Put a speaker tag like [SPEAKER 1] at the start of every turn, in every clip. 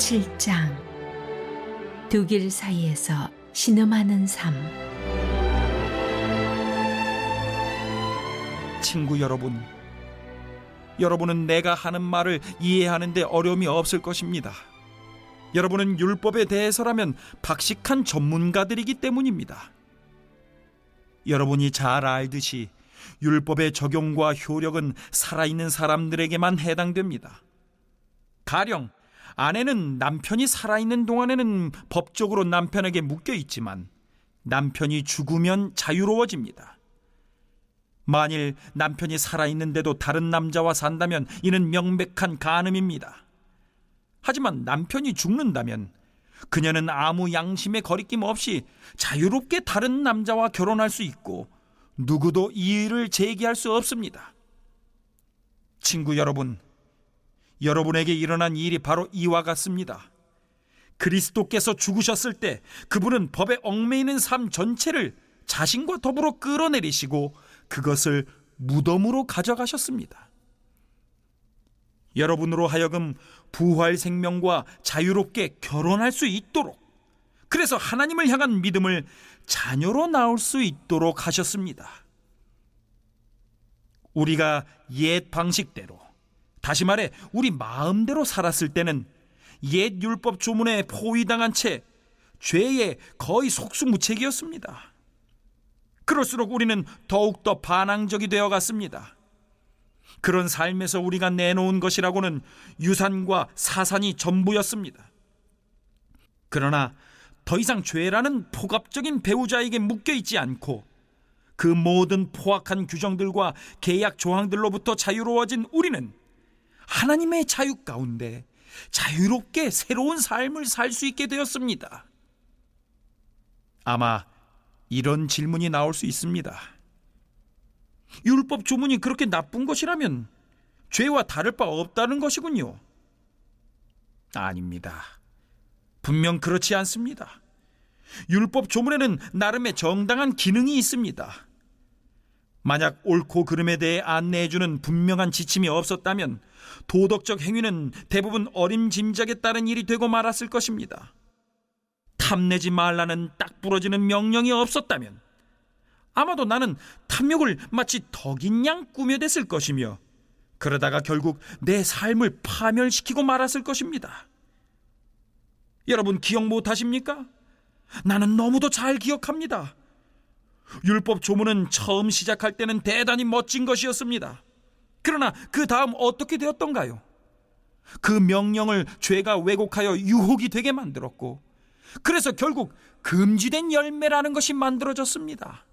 [SPEAKER 1] 7장 두 길 사이에서 신음하는 삶.
[SPEAKER 2] 친구 여러분, 여러분은 내가 하는 말을 이해하는데 어려움이 없을 것입니다. 여러분은 율법에 대해서라면 박식한 전문가들이기 때문입니다. 여러분이 잘 알듯이 율법의 적용과 효력은 살아있는 사람들에게만 해당됩니다. 가령 아내는 남편이 살아있는 동안에는 법적으로 남편에게 묶여 있지만 남편이 죽으면 자유로워집니다. 만일 남편이 살아있는데도 다른 남자와 산다면 이는 명백한 간음입니다. 하지만 남편이 죽는다면 그녀는 아무 양심의 거리낌 없이 자유롭게 다른 남자와 결혼할 수 있고 누구도 이의를 제기할 수 없습니다. 친구 여러분, 여러분에게 일어난 일이 바로 이와 같습니다. 그리스도께서 죽으셨을 때 그분은 법에 얽매이는 삶 전체를 자신과 더불어 끌어내리시고 그것을 무덤으로 가져가셨습니다. 여러분으로 하여금 부활 생명과 자유롭게 결혼할 수 있도록, 그래서 하나님을 향한 믿음을 자녀로 낳을 수 있도록 하셨습니다. 우리가 옛 방식대로, 다시 말해 우리 마음대로 살았을 때는 옛 율법 조문에 포위당한 채 죄에 거의 속수무책이었습니다. 그럴수록 우리는 더욱더 반항적이 되어갔습니다. 그런 삶에서 우리가 내놓은 것이라고는 유산과 사산이 전부였습니다. 그러나 더 이상 죄라는 폭압적인 배우자에게 묶여있지 않고 그 모든 포악한 규정들과 계약 조항들로부터 자유로워진 우리는 하나님의 자유 가운데 자유롭게 새로운 삶을 살 수 있게 되었습니다. 아마 이런 질문이 나올 수 있습니다. 율법 조문이 그렇게 나쁜 것이라면 죄와 다를 바 없다는 것이군요. 아닙니다. 분명 그렇지 않습니다. 율법 조문에는 나름의 정당한 기능이 있습니다. 만약 옳고 그름에 대해 안내해주는 분명한 지침이 없었다면 도덕적 행위는 대부분 어림짐작에 따른 일이 되고 말았을 것입니다. 탐내지 말라는 딱 부러지는 명령이 없었다면 아마도 나는 탐욕을 마치 덕인 양 꾸며댔을 것이며 그러다가 결국 내 삶을 파멸시키고 말았을 것입니다. 여러분 기억 못하십니까? 나는 너무도 잘 기억합니다. 율법 조문은 처음 시작할 때는 대단히 멋진 것이었습니다. 그러나 그 다음 어떻게 되었던가요? 그 명령을 죄가 왜곡하여 유혹이 되게 만들었고, 그래서 결국 금지된 열매라는 것이 만들어졌습니다.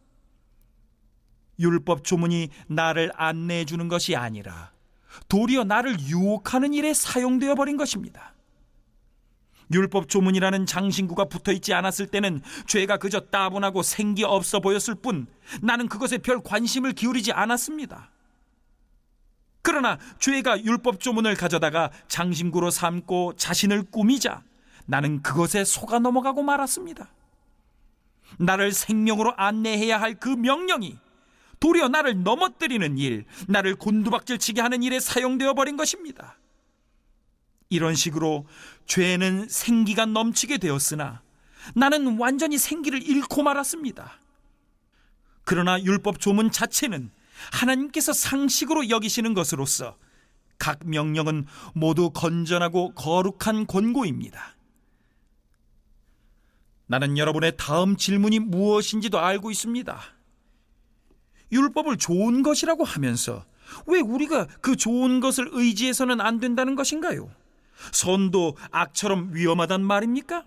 [SPEAKER 2] 율법 조문이 나를 안내해 주는 것이 아니라 도리어 나를 유혹하는 일에 사용되어 버린 것입니다. 율법 조문이라는 장신구가 붙어있지 않았을 때는 죄가 그저 따분하고 생기 없어 보였을 뿐 나는 그것에 별 관심을 기울이지 않았습니다. 그러나 죄가 율법 조문을 가져다가 장신구로 삼고 자신을 꾸미자 나는 그것에 속아 넘어가고 말았습니다. 나를 생명으로 안내해야 할 그 명령이 도리어 나를 넘어뜨리는 일, 나를 곤두박질치게 하는 일에 사용되어 버린 것입니다. 이런 식으로 죄는 생기가 넘치게 되었으나 나는 완전히 생기를 잃고 말았습니다. 그러나 율법 조문 자체는 하나님께서 상식으로 여기시는 것으로서 각 명령은 모두 건전하고 거룩한 권고입니다. 나는 여러분의 다음 질문이 무엇인지도 알고 있습니다. 율법을 좋은 것이라고 하면서 왜 우리가 그 좋은 것을 의지해서는 안 된다는 것인가요? 선도 악처럼 위험하단 말입니까?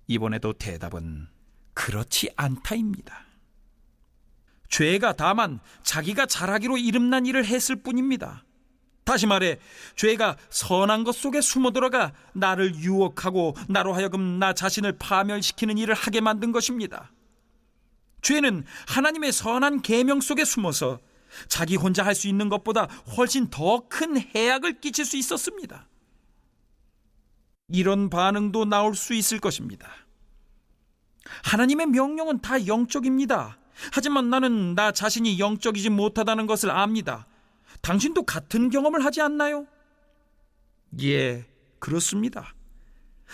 [SPEAKER 2] 이번에도 대답은 그렇지 않다입니다. 죄가 다만 자기가 잘하기로 이름난 일을 했을 뿐입니다. 다시 말해 죄가 선한 것 속에 숨어들어가 나를 유혹하고 나로 하여금 나 자신을 파멸시키는 일을 하게 만든 것입니다. 죄는 하나님의 선한 계명 속에 숨어서 자기 혼자 할 수 있는 것보다 훨씬 더 큰 해악을 끼칠 수 있었습니다. 이런 반응도 나올 수 있을 것입니다. 하나님의 명령은 다 영적입니다. 하지만 나는 나 자신이 영적이지 못하다는 것을 압니다. 당신도 같은 경험을 하지 않나요? 예, 그렇습니다.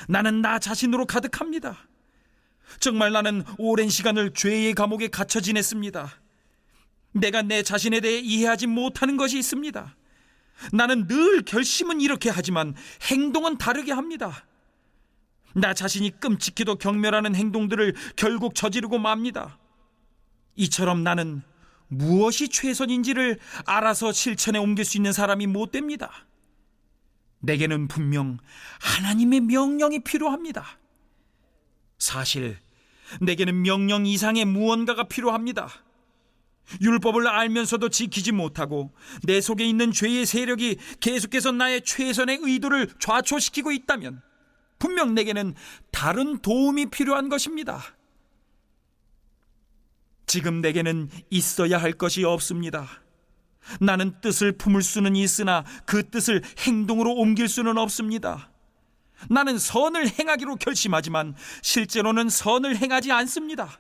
[SPEAKER 2] 나는 나 자신으로 가득합니다. 정말 나는 오랜 시간을 죄의 감옥에 갇혀 지냈습니다. 내가 내 자신에 대해 이해하지 못하는 것이 있습니다. 나는 늘 결심은 이렇게 하지만 행동은 다르게 합니다. 나 자신이 끔찍히도 경멸하는 행동들을 결국 저지르고 맙니다. 이처럼 나는 무엇이 최선인지를 알아서 실천에 옮길 수 있는 사람이 못 됩니다. 내게는 분명 하나님의 명령이 필요합니다. 사실 내게는 명령 이상의 무언가가 필요합니다. 율법을 알면서도 지키지 못하고 내 속에 있는 죄의 세력이 계속해서 나의 최선의 의도를 좌초시키고 있다면 분명 내게는 다른 도움이 필요한 것입니다. 지금 내게는 있어야 할 것이 없습니다. 나는 뜻을 품을 수는 있으나 그 뜻을 행동으로 옮길 수는 없습니다. 나는 선을 행하기로 결심하지만 실제로는 선을 행하지 않습니다.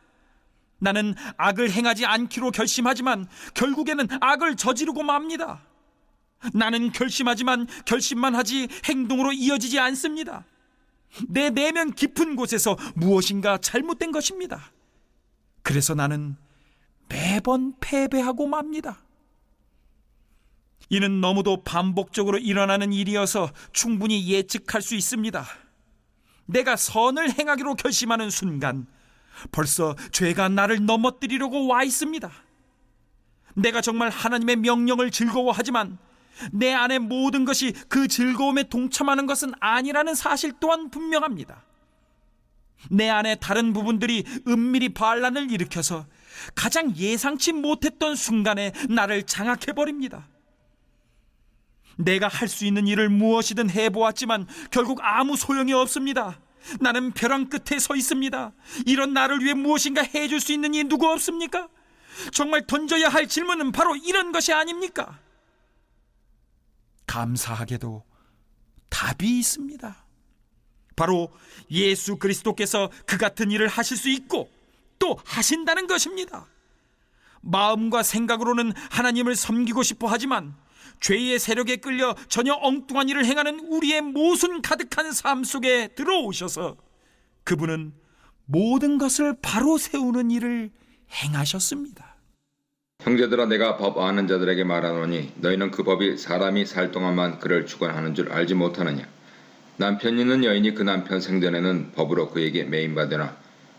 [SPEAKER 2] 나는 악을 행하지 않기로 결심하지만 결국에는 악을 저지르고 맙니다. 나는 결심하지만 결심만 하지 행동으로 이어지지 않습니다. 내 내면 깊은 곳에서 무엇인가 잘못된 것입니다. 그래서 나는 매번 패배하고 맙니다. 이는 너무도 반복적으로 일어나는 일이어서 충분히 예측할 수 있습니다. 내가 선을 행하기로 결심하는 순간 벌써 죄가 나를 넘어뜨리려고 와 있습니다. 내가 정말 하나님의 명령을 즐거워하지만 내 안의 모든 것이 그 즐거움에 동참하는 것은 아니라는 사실 또한 분명합니다. 내 안의 다른 부분들이 은밀히 반란을 일으켜서 가장 예상치 못했던 순간에 나를 장악해버립니다. 내가 할 수 있는 일을 무엇이든 해보았지만 결국 아무 소용이 없습니다. 나는 벼랑 끝에 서 있습니다. 이런 나를 위해 무엇인가 해줄 수 있는 이 누구 없습니까? 정말 던져야 할 질문은 바로 이런 것이 아닙니까? 감사하게도 답이 있습니다. 바로 예수 그리스도께서 그 같은 일을 하실 수 있고 또 하신다는 것입니다. 마음과 생각으로는 하나님을 섬기고 싶어 하지만 죄의 세력에 끌려 전혀 엉뚱한 일을 행하는 우리의 모순 가득한 삶 속에 들어오셔서 그분은 모든 것을 바로 세우는 일을 행하셨습니다.
[SPEAKER 3] 형제들아, 내가 법 아는 자들에게 말하노니 너희는 그 법이 사람이 살 동안만 그를 주관하는 줄 알지 못하느냐. 남편 있는 여인이 그 남편 생전에는 법으로 그에게 매인받으나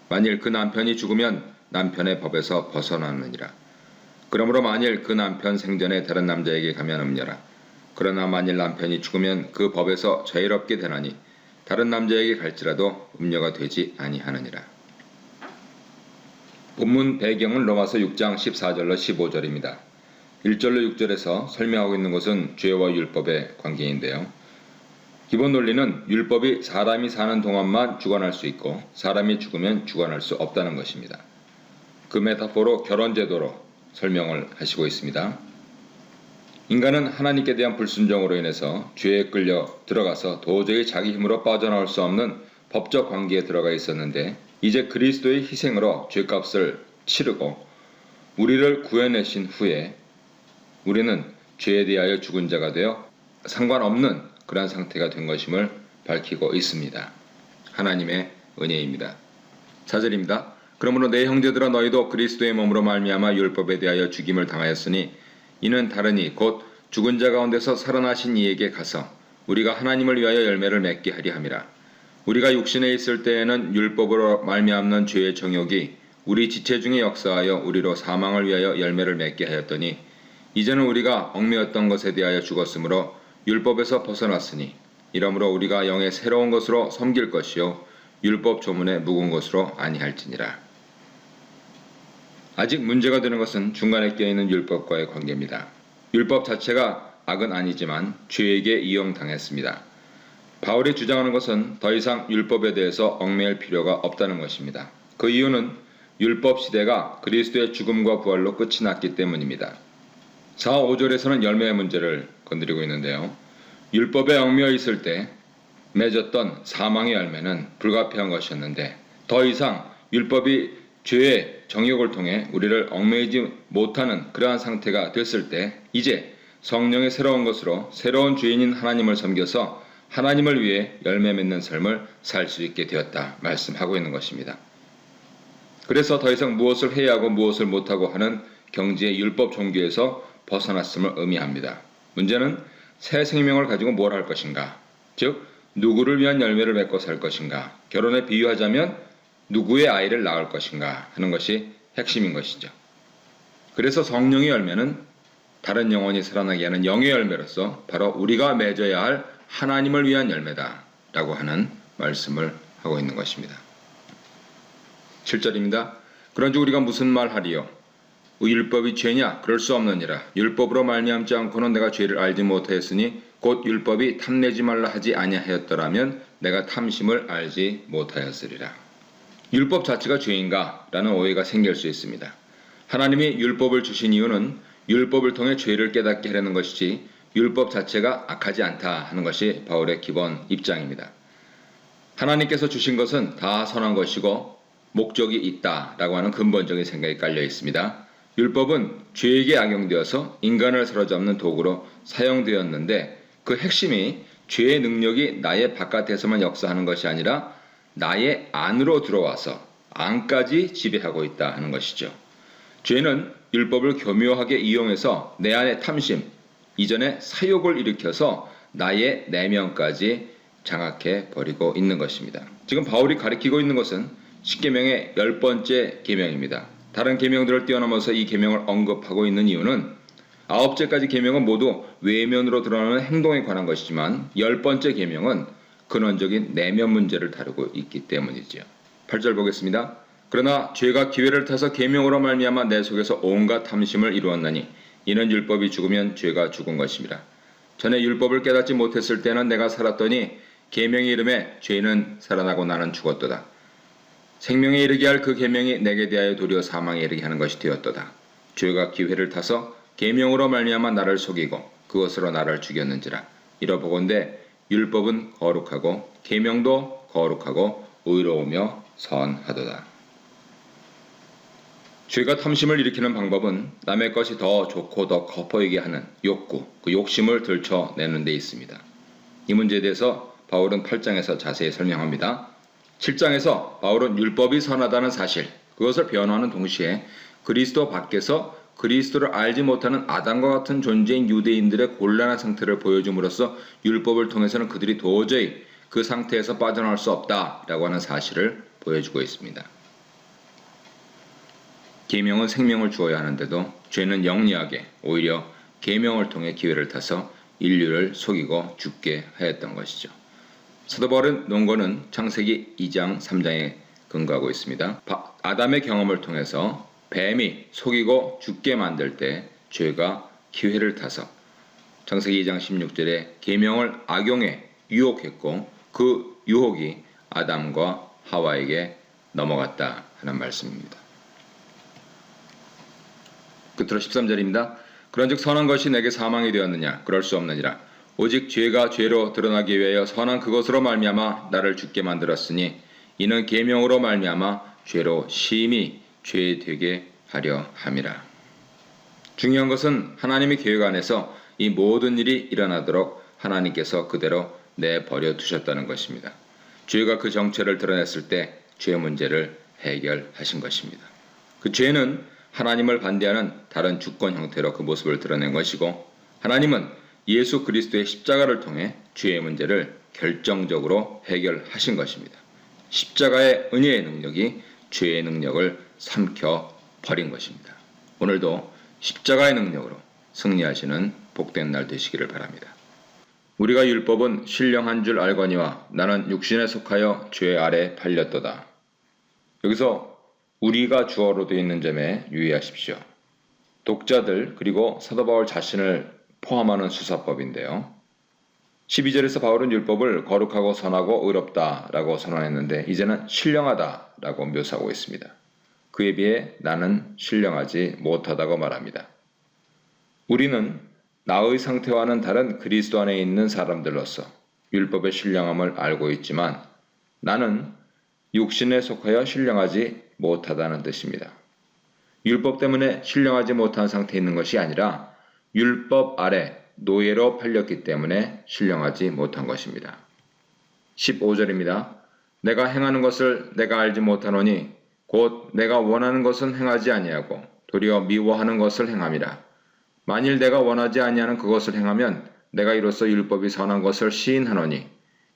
[SPEAKER 3] 만일 그 남편이 죽으면 남편의 법에서 벗어나느니라. 그러므로 만일 그 남편 생전에 다른 남자에게 가면 음녀라. 그러나 만일 남편이 죽으면 그 법에서 자유롭게 되나니 다른 남자에게 갈지라도 음녀가 되지 아니하느니라. 본문 배경은 로마서 6장 14절로 15절입니다. 1절로 6절에서 설명하고 있는 것은 죄와 율법의 관계인데요. 기본 논리는 율법이 사람이 사는 동안만 주관할 수 있고 사람이 죽으면 주관할 수 없다는 것입니다. 그 메타포로 결혼제도로 설명을 하시고 있습니다. 인간은 하나님께 대한 불순종으로 인해서 죄에 끌려 들어가서 도저히 자기 힘으로 빠져나올 수 없는 법적 관계에 들어가 있었는데 이제 그리스도의 희생으로 죄값을 치르고 우리를 구해내신 후에 우리는 죄에 대하여 죽은 자가 되어 상관없는 그러한 상태가 된 것임을 밝히고 있습니다. 하나님의 은혜입니다. 4절입니다. 그러므로 내 형제들아 너희도 그리스도의 몸으로 말미암아 율법에 대하여 죽임을 당하였으니 이는 다르니 곧 죽은 자 가운데서 살아나신 이에게 가서 우리가 하나님을 위하여 열매를 맺게 하리 함이라. 우리가 육신에 있을 때에는 율법으로 말미암는 죄의 정욕이 우리 지체 중에 역사하여 우리로 사망을 위하여 열매를 맺게 하였더니 이제는 우리가 얽매였던 것에 대하여 죽었으므로 율법에서 벗어났으니 이러므로 우리가 영의 새로운 것으로 섬길 것이요 율법 조문에 묵은 것으로 아니할지니라. 아직 문제가 되는 것은 중간에 껴있는 율법과의 관계입니다. 율법 자체가 악은 아니지만 죄에게 이용당했습니다. 바울이 주장하는 것은 더 이상 율법에 대해서 얽매일 필요가 없다는 것입니다. 그 이유는 율법 시대가 그리스도의 죽음과 부활로 끝이 났기 때문입니다. 4, 5절에서는 열매의 문제를 건드리고 있는데요. 율법에 얽매여 있을 때 맺었던 사망의 열매는 불가피한 것이었는데 더 이상 율법이 죄의 정욕을 통해 우리를 얽매이지 못하는 그러한 상태가 됐을 때 이제 성령의 새로운 것으로 새로운 죄인인 하나님을 섬겨서 하나님을 위해 열매 맺는 삶을 살 수 있게 되었다 말씀하고 있는 것입니다. 그래서 더 이상 무엇을 해야 하고 무엇을 못하고 하는 경지의 율법 종교에서 벗어났음을 의미합니다. 문제는 새 생명을 가지고 뭘 할 것인가, 즉 누구를 위한 열매를 맺고 살 것인가, 결혼에 비유하자면 누구의 아이를 낳을 것인가 하는 것이 핵심인 것이죠. 그래서 성령의 열매는 다른 영혼이 살아나게 하는 영의 열매로서 바로 우리가 맺어야 할 하나님을 위한 열매다라고 하는 말씀을 하고 있는 것입니다. 7절입니다. 그런즉 우리가 무슨 말하리요? 율법이 죄냐? 그럴 수 없느니라. 율법으로 말미암지 않고는 내가 죄를 알지 못하였으니 곧 율법이 탐내지 말라 하지 아니하였더라면 내가 탐심을 알지 못하였으리라. 율법 자체가 죄인가? 라는 오해가 생길 수 있습니다. 하나님이 율법을 주신 이유는 율법을 통해 죄를 깨닫게 하려는 것이지 율법 자체가 악하지 않다 하는 것이 바울의 기본 입장입니다. 하나님께서 주신 것은 다 선한 것이고 목적이 있다라고 하는 근본적인 생각이 깔려 있습니다. 율법은 죄에게 악용되어서 인간을 사로잡는 도구로 사용되었는데 그 핵심이 죄의 능력이 나의 바깥에서만 역사하는 것이 아니라 나의 안으로 들어와서 안까지 지배하고 있다 하는 것이죠. 죄는 율법을 교묘하게 이용해서 내 안의 탐심, 이전에 사욕을 일으켜서 나의 내면까지 장악해 버리고 있는 것입니다. 지금 바울이 가리키고 있는 것은 십계명의 10번째 계명입니다. 다른 계명들을 뛰어넘어서 이 계명을 언급하고 있는 이유는 9제까지 계명은 모두 외면으로 드러나는 행동에 관한 것이지만 10번째 계명은 근원적인 내면 문제를 다루고 있기 때문이죠. 8절 보겠습니다. 그러나 죄가 기회를 타서 계명으로 말미암아 내 속에서 온갖 탐심을 이루었나니 이는 율법이 죽으면 죄가 죽은 것입니다. 전에 율법을 깨닫지 못했을 때는 내가 살았더니 계명의 이름에 죄는 살아나고 나는 죽었도다. 생명에 이르게 할 그 계명이 내게 대하여 도리어 사망에 이르게 하는 것이 되었도다. 죄가 기회를 타서 계명으로 말미암아 나를 속이고 그것으로 나를 죽였는지라. 이러보건대 율법은 거룩하고 계명도 거룩하고 의로우며 선하도다. 죄가 탐심을 일으키는 방법은 남의 것이 더 좋고 더 커 보이게 하는 욕구, 그 욕심을 들춰내는 데 있습니다. 이 문제에 대해서 바울은 8장에서 자세히 설명합니다. 7장에서 바울은 율법이 선하다는 사실, 그것을 변호하는 동시에 그리스도 밖에서 그리스도를 알지 못하는 아담과 같은 존재인 유대인들의 곤란한 상태를 보여줌으로써 율법을 통해서는 그들이 도저히 그 상태에서 빠져나올 수 없다라고 하는 사실을 보여주고 있습니다. 계명은 생명을 주어야 하는데도 죄는 영리하게 오히려 계명을 통해 기회를 타서 인류를 속이고 죽게 하였던 것이죠. 사도 바울의 논거는 창세기 2장 3장에 근거하고 있습니다. 아담의 경험을 통해서 뱀이 속이고 죽게 만들 때 죄가 기회를 타서 창세기 2장 16절에 계명을 악용해 유혹했고 그 유혹이 아담과 하와에게 넘어갔다 하는 말씀입니다. 끝으로 13절입니다. 그런즉 선한 것이 내게 사망이 되었느냐? 그럴 수 없느니라. 오직 죄가 죄로 드러나기 위하여 선한 그것으로 말미암아 나를 죽게 만들었으니 이는 계명으로 말미암아 죄로 심히 죄되게 하려 함이라. 중요한 것은 하나님의 계획 안에서 이 모든 일이 일어나도록 하나님께서 그대로 내버려 두셨다는 것입니다. 죄가 그 정체를 드러냈을 때 죄 문제를 해결하신 것입니다. 그 죄는 하나님을 반대하는 다른 주권 형태로 그 모습을 드러낸 것이고 하나님은 예수 그리스도의 십자가를 통해 죄의 문제를 결정적으로 해결하신 것입니다. 십자가의 은혜의 능력이 죄의 능력을 삼켜버린 것입니다. 오늘도 십자가의 능력으로 승리하시는 복된 날 되시기를 바랍니다. 우리가 율법은 신령한 줄 알거니와 나는 육신에 속하여 죄 아래 팔렸도다. 여기서 우리가 주어로 되어 있는 점에 유의하십시오. 독자들 그리고 사도 바울 자신을 포함하는 수사법인데요. 12절에서 바울은 율법을 거룩하고 선하고 의롭다라고 선언했는데 이제는 신령하다라고 묘사하고 있습니다. 그에 비해 나는 신령하지 못하다고 말합니다. 우리는 나의 상태와는 다른 그리스도 안에 있는 사람들로서 율법의 신령함을 알고 있지만 나는 육신에 속하여 신령하지 못하다는 뜻입니다. 율법 때문에 신령하지 못한 상태에 있는 것이 아니라 율법 아래 노예로 팔렸기 때문에 신령하지 못한 것입니다. 15절입니다. 내가 행하는 것을 내가 알지 못하노니 곧 내가 원하는 것은 행하지 아니하고 도리어 미워하는 것을 행함이라. 만일 내가 원하지 아니하는 그것을 행하면 내가 이로써 율법이 선한 것을 시인하노니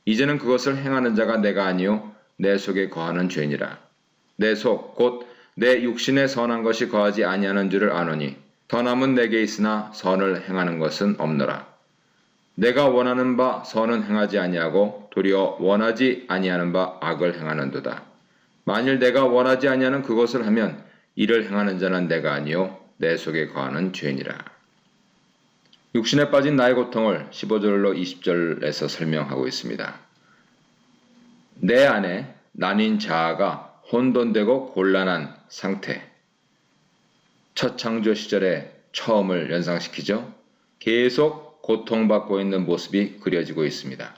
[SPEAKER 3] 이제는 그것을 행하는 자가 내가 아니요 내 속에 거하는 죄니라. 내 속 곧 내 육신에 선한 것이 거하지 아니하는 줄을 아노니 더 남은 내게 있으나 선을 행하는 것은 없노라. 내가 원하는 바 선은 행하지 아니하고 도리어 원하지 아니하는 바 악을 행하는도다. 만일 내가 원하지 아니하는 그것을 하면 이를 행하는 자는 내가 아니요 내 속에 거하는 죄니라. 육신에 빠진 나의 고통을 15절로 20절에서 설명하고 있습니다. 내 안에 나뉜 자아가 혼돈되고 곤란한 상태. 첫 창조 시절의 처음을 연상시키죠. 계속 고통받고 있는 모습이 그려지고 있습니다.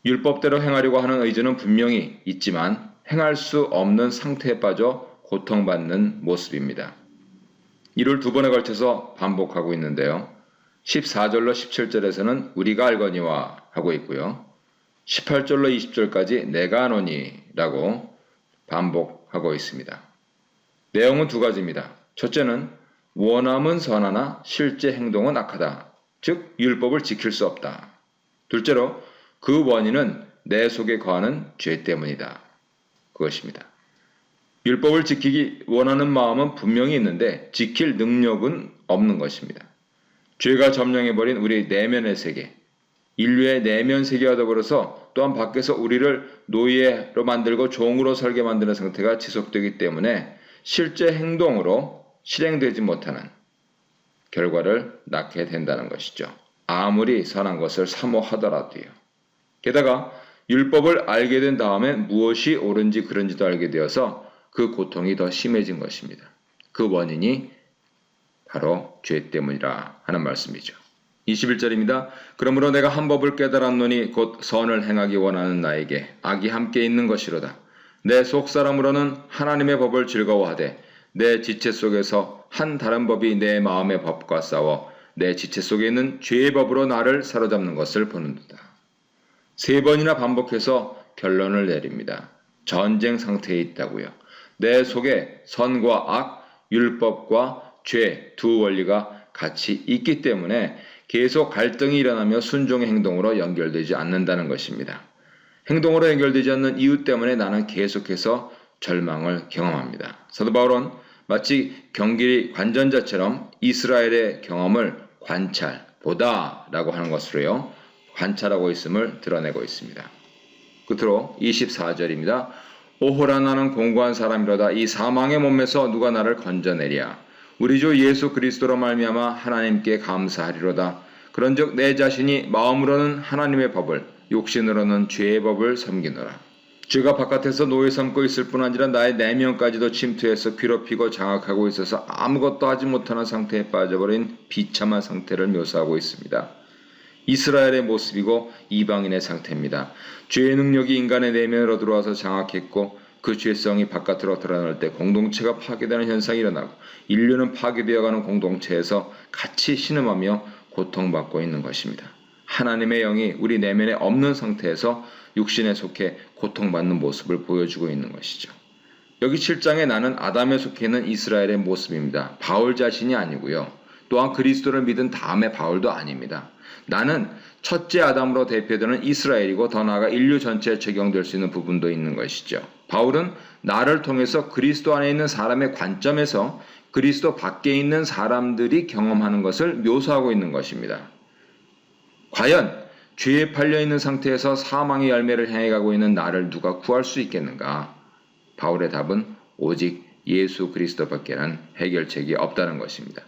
[SPEAKER 3] 율법대로 행하려고 하는 의지는 분명히 있지만 행할 수 없는 상태에 빠져 고통받는 모습입니다. 이를 두 번에 걸쳐서 반복하고 있는데요. 14절로 17절에서는 우리가 알거니와 하고 있고요. 18절로 20절까지 내가 아노니 라고 반복하고 있습니다. 내용은 두 가지입니다. 첫째는 원함은 선하나 실제 행동은 악하다. 즉 율법을 지킬 수 없다. 둘째로 그 원인은 내 속에 거하는 죄 때문이다. 그것입니다. 율법을 지키기 원하는 마음은 분명히 있는데 지킬 능력은 없는 것입니다. 죄가 점령해버린 우리 내면의 세계, 인류의 내면 세계와 더불어서 또한 밖에서 우리를 노예로 만들고 종으로 살게 만드는 상태가 지속되기 때문에 실제 행동으로 실행되지 못하는 결과를 낳게 된다는 것이죠. 아무리 선한 것을 사모하더라도요. 게다가 율법을 알게 된 다음에 무엇이 옳은지 그른지도 알게 되어서 그 고통이 더 심해진 것입니다. 그 원인이 바로 죄 때문이라 하는 말씀이죠. 21절입니다. 그러므로 내가 한 법을 깨달았노니 곧 선을 행하기 원하는 나에게 악이 함께 있는 것이로다. 내 속사람으로는 하나님의 법을 즐거워하되 내 지체 속에서 한 다른 법이 내 마음의 법과 싸워 내 지체 속에 있는 죄의 법으로 나를 사로잡는 것을 보는도다. 세 번이나 반복해서 결론을 내립니다. 전쟁 상태에 있다고요. 내 속에 선과 악, 율법과 죄 두 원리가 같이 있기 때문에 계속 갈등이 일어나며 순종의 행동으로 연결되지 않는다는 것입니다. 행동으로 연결되지 않는 이유 때문에 나는 계속해서 절망을 경험합니다. 사도 바울은 마치 경기 관전자처럼 이스라엘의 경험을 관찰, 보다라고 하는 것으로요. 관찰하고 있음을 드러내고 있습니다. 끝으로 24절입니다. 오호라 나는 공고한 사람이로다. 이 사망의 몸에서 누가 나를 건져내랴. 우리 주 예수 그리스도로 말미암아 하나님께 감사하리로다. 그런즉 내 자신이 마음으로는 하나님의 법을 육신으로는 죄의 법을 섬기노라. 죄가 바깥에서 노예 삼고 있을 뿐 아니라 나의 내면까지도 침투해서 괴롭히고 장악하고 있어서 아무것도 하지 못하는 상태에 빠져버린 비참한 상태를 묘사하고 있습니다. 이스라엘의 모습이고 이방인의 상태입니다. 죄의 능력이 인간의 내면으로 들어와서 장악했고 그 죄성이 바깥으로 드러날 때 공동체가 파괴되는 현상이 일어나고 인류는 파괴되어가는 공동체에서 같이 신음하며 고통받고 있는 것입니다. 하나님의 영이 우리 내면에 없는 상태에서 육신에 속해 고통받는 모습을 보여주고 있는 것이죠. 여기 7장에 나는 아담에 속해 있는 이스라엘의 모습입니다. 바울 자신이 아니고요. 또한 그리스도를 믿은 다음의 바울도 아닙니다. 나는 첫째 아담으로 대표되는 이스라엘이고 더 나아가 인류 전체에 적용될 수 있는 부분도 있는 것이죠. 바울은 나를 통해서 그리스도 안에 있는 사람의 관점에서 그리스도 밖에 있는 사람들이 경험하는 것을 묘사하고 있는 것입니다. 과연 죄에 팔려있는 상태에서 사망의 열매를 향해 가고 있는 나를 누가 구할 수 있겠는가? 바울의 답은 오직 예수 그리스도밖에는 해결책이 없다는 것입니다.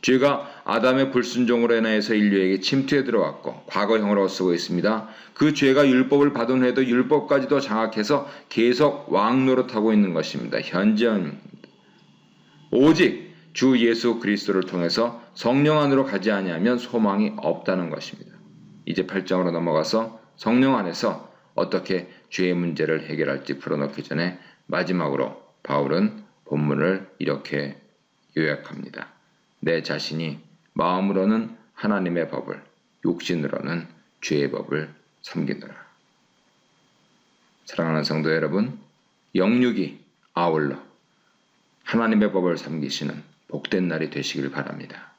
[SPEAKER 3] 죄가 아담의 불순종으로 인하여서 인류에게 침투해 들어왔고 과거형으로 쓰고 있습니다. 그 죄가 율법을 받은 후에도 율법까지도 장악해서 계속 왕노릇하고 있는 것입니다. 현재입니다. 오직 주 예수 그리스도를 통해서 성령 안으로 가지 아니하면 소망이 없다는 것입니다. 이제 8장으로 넘어가서 성령 안에서 어떻게 죄의 문제를 해결할지 풀어놓기 전에 마지막으로 바울은 본문을 이렇게 요약합니다. 내 자신이 마음으로는 하나님의 법을, 육신으로는 죄의 법을 섬기느라. 사랑하는 성도 여러분, 영육이 아울러 하나님의 법을 섬기시는 복된 날이 되시길 바랍니다.